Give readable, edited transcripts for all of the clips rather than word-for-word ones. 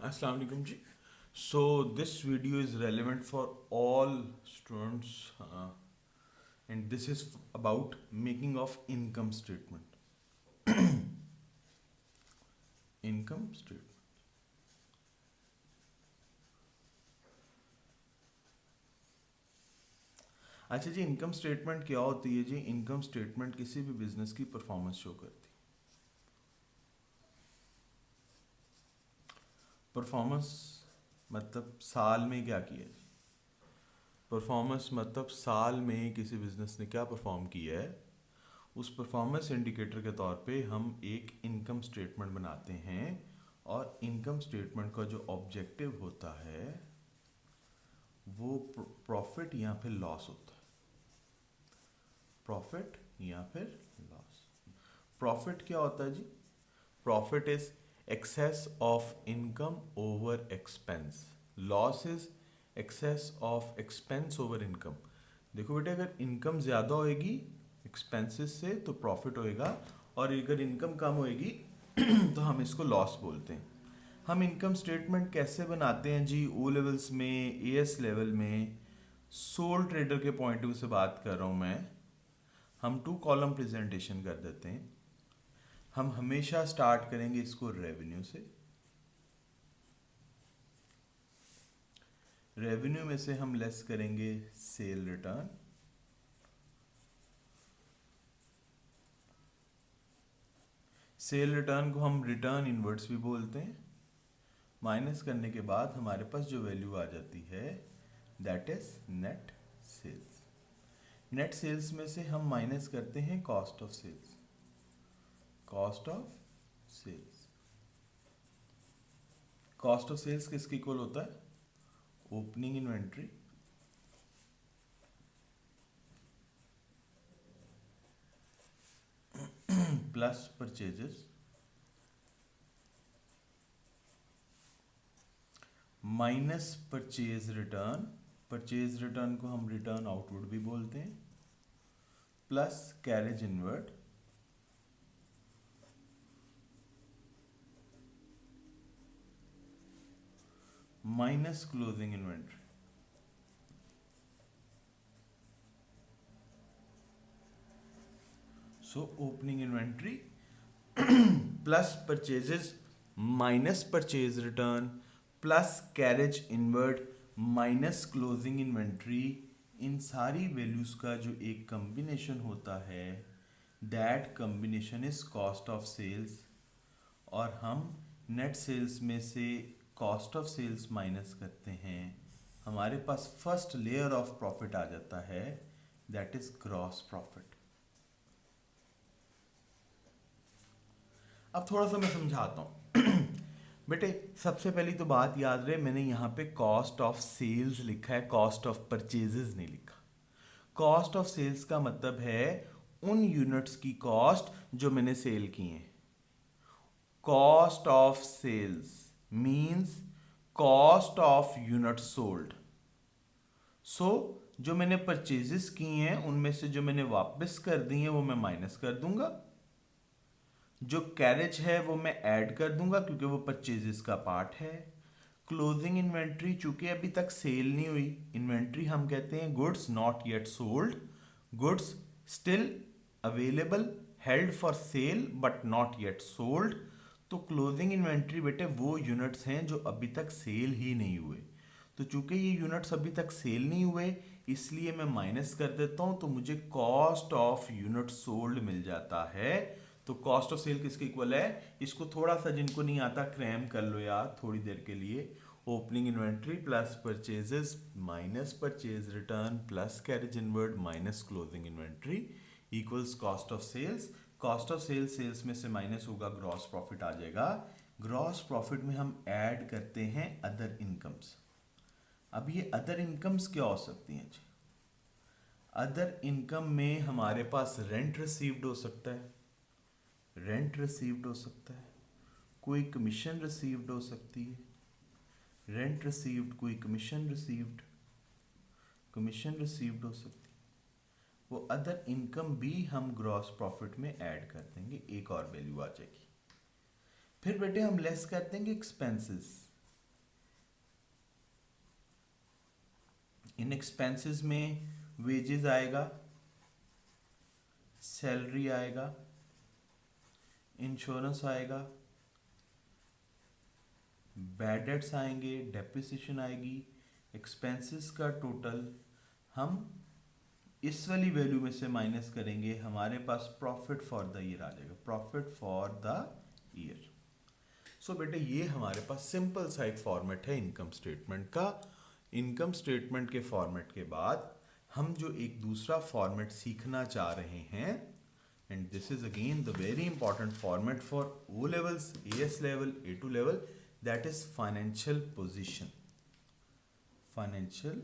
Assalamu alaikum ji. So this video is relevant for all students, and this is about making of income statement. Income statement. अच्छा जी, income statement क्या होती है जी? Income statement किसी भी business की performance show करती है। Performance मतलब साल में क्या किया है। परफॉर्मेंस मतलब साल में किसी बिजनेस ने क्या परफॉर्म किया है, उस परफॉर्मेंस इंडिकेटर के तौर पे हम एक इनकम स्टेटमेंट बनाते हैं। और इनकम स्टेटमेंट का जो ऑब्जेक्टिव होता है वो प्रॉफिट या फिर लॉस होता है। प्रॉफिट या फिर लॉस। प्रॉफिट क्या होता है जी? Profit is excess of income over expense. Loss is excess of expense over income. देखो बेटे, अगर इनकम ज़्यादा होएगी एक्सपेंसेस से तो प्रॉफिट होएगा, और अगर इनकम कम होएगी तो हम इसको लॉस बोलते हैं। हम इनकम स्टेटमेंट कैसे बनाते हैं जी? ओ लेवल्स में, एएस लेवल में, सोल ट्रेडर के पॉइंट ऑफ व्यू से बात कर रहा हूँ मैं। हम 2 कॉलम प्रेजेंटेशन कर देते हैं। हम हमेशा स्टार्ट करेंगे इसको रेवेन्यू से। रेवेन्यू में से हम लेस करेंगे सेल रिटर्न। सेल रिटर्न को हम रिटर्न इनवर्ड्स भी बोलते हैं। माइनस करने के बाद हमारे पास जो वैल्यू आ जाती है that is net sales. Net sales में से हम माइनस करते हैं cost of sales. Cost of sales. Cost of sales किसके इक्वल होता है? Opening inventory plus purchases minus purchase return. Purchase return को हम रिटर्न आउटवर्ड भी बोलते हैं, plus carriage inward minus closing inventory. So opening inventory plus purchases minus purchase return plus carriage inward minus closing inventory, इन सारी values का जो एक कम्बिनेशन होता है that combination is cost of sales. और हम नेट सेल्स में से कॉस्ट ऑफ सेल्स माइनस करते हैं, हमारे पास फर्स्ट लेयर ऑफ प्रॉफिट आ जाता है दैट इज ग्रॉस प्रॉफिट। अब थोड़ा सा मैं समझाता हूँ बेटे। सबसे पहली तो बात याद रहे, मैंने यहाँ पे कॉस्ट ऑफ सेल्स लिखा है, कॉस्ट ऑफ परचेजेस नहीं लिखा। कॉस्ट ऑफ सेल्स का मतलब है उन यूनिट्स की कॉस्ट जो मैंने सेल की हैं। Cost of sales means cost of unit sold. So जो मैंने परचेजेस की हैं उनमें से जो मैंने वापस कर दी हैं वो मैं माइनस कर दूंगा। जो कैरेज है वो मैं ऐड कर दूंगा क्योंकि वो परचेजेस का पार्ट है। क्लोजिंग इन्वेंट्री चूंकि अभी तक सेल नहीं हुई, इन्वेंट्री हम कहते हैं goods not yet sold, goods still available held for sale but not yet sold. तो क्लोजिंग इन्वेंट्री बेटे वो यूनिट्स हैं जो अभी तक सेल ही नहीं हुए। तो चूंकि ये यूनिट्स अभी तक सेल नहीं हुए इसलिए मैं माइनस कर देता हूं, तो मुझे कॉस्ट ऑफ यूनिट सोल्ड मिल जाता है। तो कॉस्ट ऑफ सेल किसके इक्वल है? इसको थोड़ा सा जिनको नहीं आता क्रैम कर लो यार थोड़ी देर के लिए। Opening inventory plus purchases minus purchase return plus carriage inward minus closing inventory equals cost of sales. Cost of sales sales में से माइनस होगा, ग्रॉस प्रॉफिट आ जाएगा। ग्रॉस प्रॉफिट में हम ऐड करते हैं अदर इनकम्स। अब ये अदर इनकम्स क्या हो सकती हैं जी? अदर इनकम में हमारे पास रेंट रिसीव्ड हो सकता है, रेंट रिसीव्ड हो सकता है, कोई कमीशन रिसीव्ड हो सकती है, रेंट रिसीव्ड कोई कमीशन रिसीव्ड, कमीशन रिसीव्ड हो सकती है। वो अदर इनकम भी हम ग्रॉस प्रॉफिट में ऐड कर देंगे, एक और वैल्यू आ जाएगी। फिर बेटे हम लेस कर देंगे एक्सपेंसेस। इन एक्सपेंसेस में वेजेस आएगा, सैलरी आएगा, इंश्योरेंस आएगा, बैड डेट्स आएंगे, डेप्रिसिएशन आएगी। एक्सपेंसेस का टोटल हम इस वाली वैल्यू में से माइनस करेंगे, हमारे पास प्रॉफिट फॉर द ईयर आ जाएगा, प्रॉफिट फॉर द ईयर। सो बेटे ये हमारे पास सिंपल सा एक फॉर्मेट है इनकम स्टेटमेंट का। इनकम स्टेटमेंट के फॉर्मेट के बाद हम जो एक दूसरा फॉर्मेट सीखना चाह रहे हैं, and this is again the very important format for O levels, AS level, A2 level, that is financial position. Financial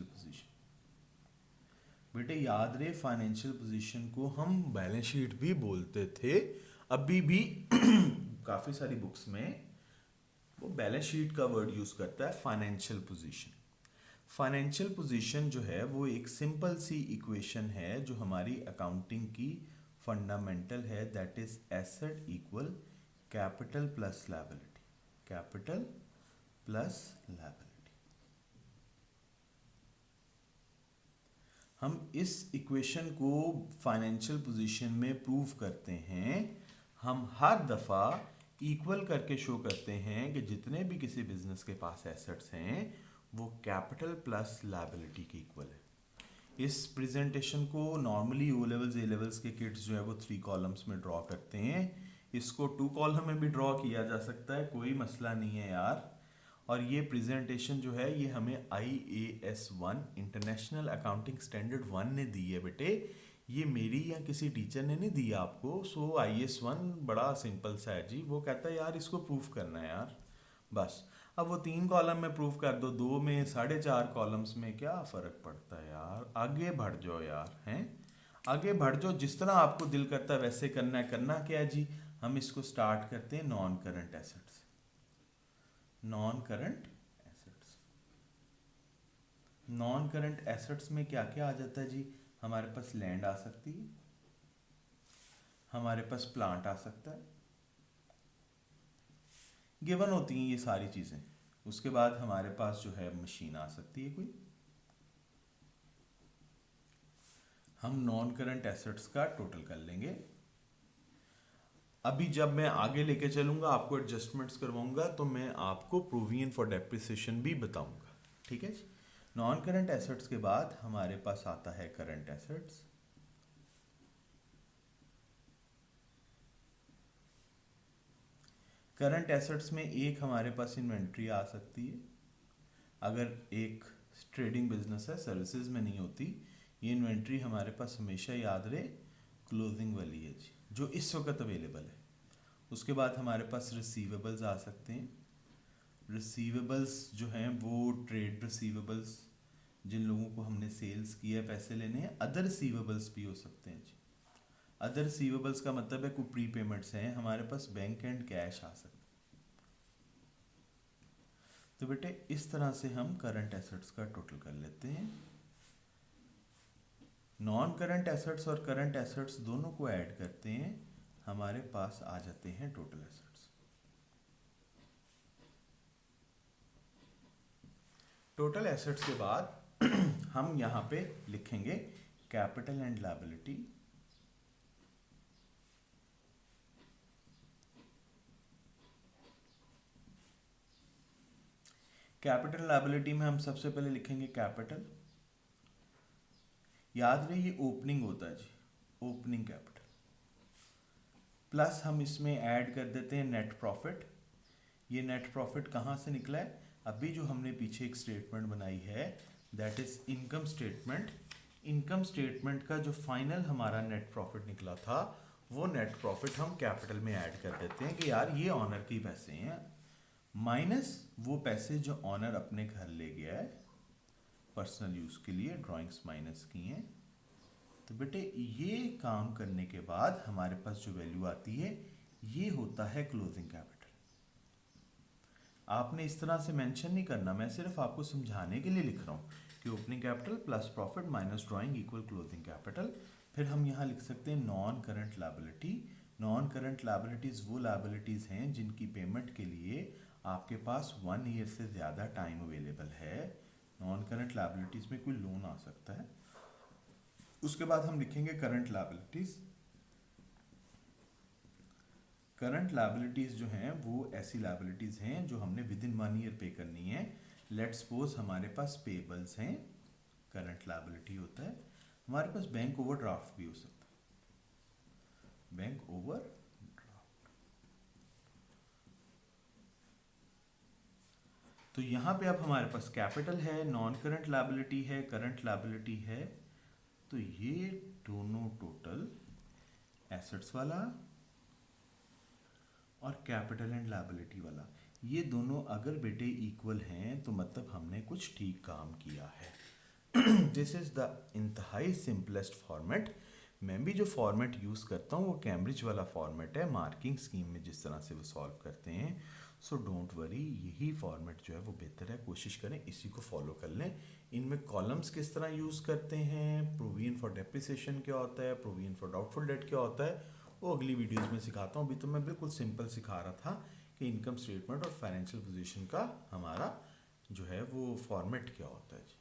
position बेटे याद रहे, फाइनेंशियल पोजीशन को हम बैलेंस शीट भी बोलते थे, अभी भी काफी सारी बुक्स में वो बैलेंस शीट का वर्ड यूज करता है, फाइनेंशियल पोजीशन। फाइनेंशियल पोजीशन जो है वो एक सिंपल सी इक्वेशन है जो हमारी अकाउंटिंग की फंडामेंटल है, that is asset equal capital plus liability, capital plus liability. हम इस इक्वेशन को फाइनेंशियल पोजीशन में प्रूव करते हैं। हम हर दफ़ा इक्वल करके शो करते हैं कि जितने भी किसी बिजनेस के पास एसेट्स हैं वो कैपिटल प्लस लायबिलिटी के इक्वल है। इस प्रेजेंटेशन को normally O levels, A levels के किड्स जो है वो 3 कॉलम्स में ड्रॉ करते हैं, इसको 2 कॉलम में भी ड्रॉ किया जा सकता है, कोई मसला नहीं है यार। और ये प्रेजेंटेशन जो है ये हमें IAS 1 इंटरनेशनल अकाउंटिंग स्टैंडर्ड 1 ने दी है बेटे, ये मेरी या किसी टीचर ने नहीं दी आपको। सो IAS 1 बड़ा सिंपल सा है जी, वो कहता है यार इसको प्रूफ करना है यार, बस। अब वो 3 कॉलम में प्रूफ कर दो, 2 में, 4.5 कॉलम्स में क्या फ़र्क पड़ता है यार, आगे बढ़ जाओ यार, हैं आगे बढ़ जाओ, जिस तरह आपको दिल करता है वैसे करना है। करना क्या है जी, हम इसको स्टार्ट करते हैं non current assets. Non current assets, non current assets में क्या क्या आ जाता है जी, हमारे पास लैंड आ सकती है, हमारे पास प्लांट आ सकता है, गिवन होती हैं ये सारी चीजें। उसके बाद हमारे पास जो है मशीन आ सकती है कोई। हम नॉन करंट एसेट्स का टोटल कर लेंगे। अभी जब मैं आगे लेके चलूंगा, आपको एडजस्टमेंट्स करवाऊंगा, तो मैं आपको प्रोविजन फॉर डेप्रिसिएशन भी बताऊंगा, ठीक है। नॉन करंट एसेट्स के बाद हमारे पास आता है करंट एसेट्स। करंट एसेट्स में एक हमारे पास इन्वेंट्री आ सकती है, अगर एक ट्रेडिंग बिजनेस है, सर्विसेज में नहीं होती। ये इन्वेंट्री हमारे पास हमेशा याद रहे क्लोजिंग वाली है जी, जो इस वक्त अवेलेबल है। उसके बाद हमारे पास रिसीवेबल्स आ सकते हैं। रिसीवेबल्स जो हैं वो ट्रेड रिसीवेबल्स, जिन लोगों को हमने सेल्स किया है, पैसे लेने हैं। अदर रिसीवेबल्स भी हो सकते हैं जी। अदर रिसीवेबल्स का मतलब है कोई प्री पेमेंट्स हैं हमारे पास, बैंक एंड कैश आ सकते हैं। तो बेटे इस तरह से हम करंट एसेट्स का टोटल कर लेते हैं। नॉन करंट एसेट्स और करंट एसेट्स दोनों को ऐड करते हैं, हमारे पास आ जाते हैं टोटल एसेट्स। टोटल एसेट्स के बाद हम यहां पे लिखेंगे capital and liability. Capital liability में हम सबसे पहले लिखेंगे कैपिटल। याद रहे ये ओपनिंग होता है जी, ओपनिंग कैपिटल, प्लस हम इसमें ऐड कर देते हैं नेट प्रॉफिट। ये नेट प्रॉफिट कहाँ से निकला है, अभी जो हमने पीछे एक स्टेटमेंट बनाई है, that is income statement. Income statement का जो फाइनल हमारा नेट प्रॉफिट निकला था, वो नेट प्रॉफिट हम कैपिटल में ऐड कर देते हैं कि यार ये ऑनर के पैसे हैं, माइनस वो पैसे जो ऑनर अपने घर ले गया है पर्सनल यूज के लिए, ड्राइंग्स माइनस की हैं। तो बेटे ये काम करने के बाद हमारे पास जो वैल्यू आती है, ये होता है क्लोजिंग कैपिटल। आपने इस तरह से मेंशन नहीं करना, मैं सिर्फ आपको समझाने के लिए लिख रहा हूँ कि opening capital plus profit minus drawing equal closing capital. फिर हम यहाँ लिख सकते हैं non current liability. Non current liabilities वो लायबिलिटीज हैं जिनकी पेमेंट के लिए आपके पास 1 ईयर से ज़्यादा टाइम अवेलेबल है, नॉन करंट लायबिलिटीज़ में कोई लोन आ सकता है। उसके बाद हम लिखेंगे करंट लायबिलिटीज़। करंट लायबिलिटीज़ जो हैं वो ऐसी लायबिलिटीज़ हैं जो हमने विद इन 1 ईयर पे करनी है। लेट्स सपोज हमारे पास पेबल्स हैं, करंट लायबिलिटी होता है। हमारे पास बैंक ओवरड्राफ्ट भी हो सकता है, बैंक ओवर। तो यहाँ पे अब हमारे पास कैपिटल है, नॉन करंट लायबिलिटी है, करंट लायबिलिटी है। तो ये दोनों टोटल एसेट्स वाला और कैपिटल एंड लायबिलिटी वाला, ये दोनों अगर बेटे इक्वल हैं तो मतलब हमने कुछ ठीक काम किया है। दिस इज द इंतहाई सिंपलेस्ट फॉर्मेट। मैं भी जो फॉर्मेट यूज़ करता हूँ वो कैम्ब्रिज वाला फॉर्मेट है, मार्किंग स्कीम में जिस तरह से वो सॉल्व करते हैं। सो डोंट वरी, यही फॉर्मेट जो है वो बेहतर है, कोशिश करें इसी को फॉलो कर लें। इनमें कॉलम्स किस तरह यूज़ करते हैं, प्रोविजन फॉर डेप्रिसिएशन क्या होता है, प्रोविजन फॉर डाउटफुल डेट क्या होता है, वो अगली वीडियोस में सिखाता हूँ। अभी तो मैं बिल्कुल सिंपल सिखा रहा था कि इनकम स्टेटमेंट और फाइनेंशियल पोजीशन का हमारा जो है वो फॉर्मेट क्या होता है जी।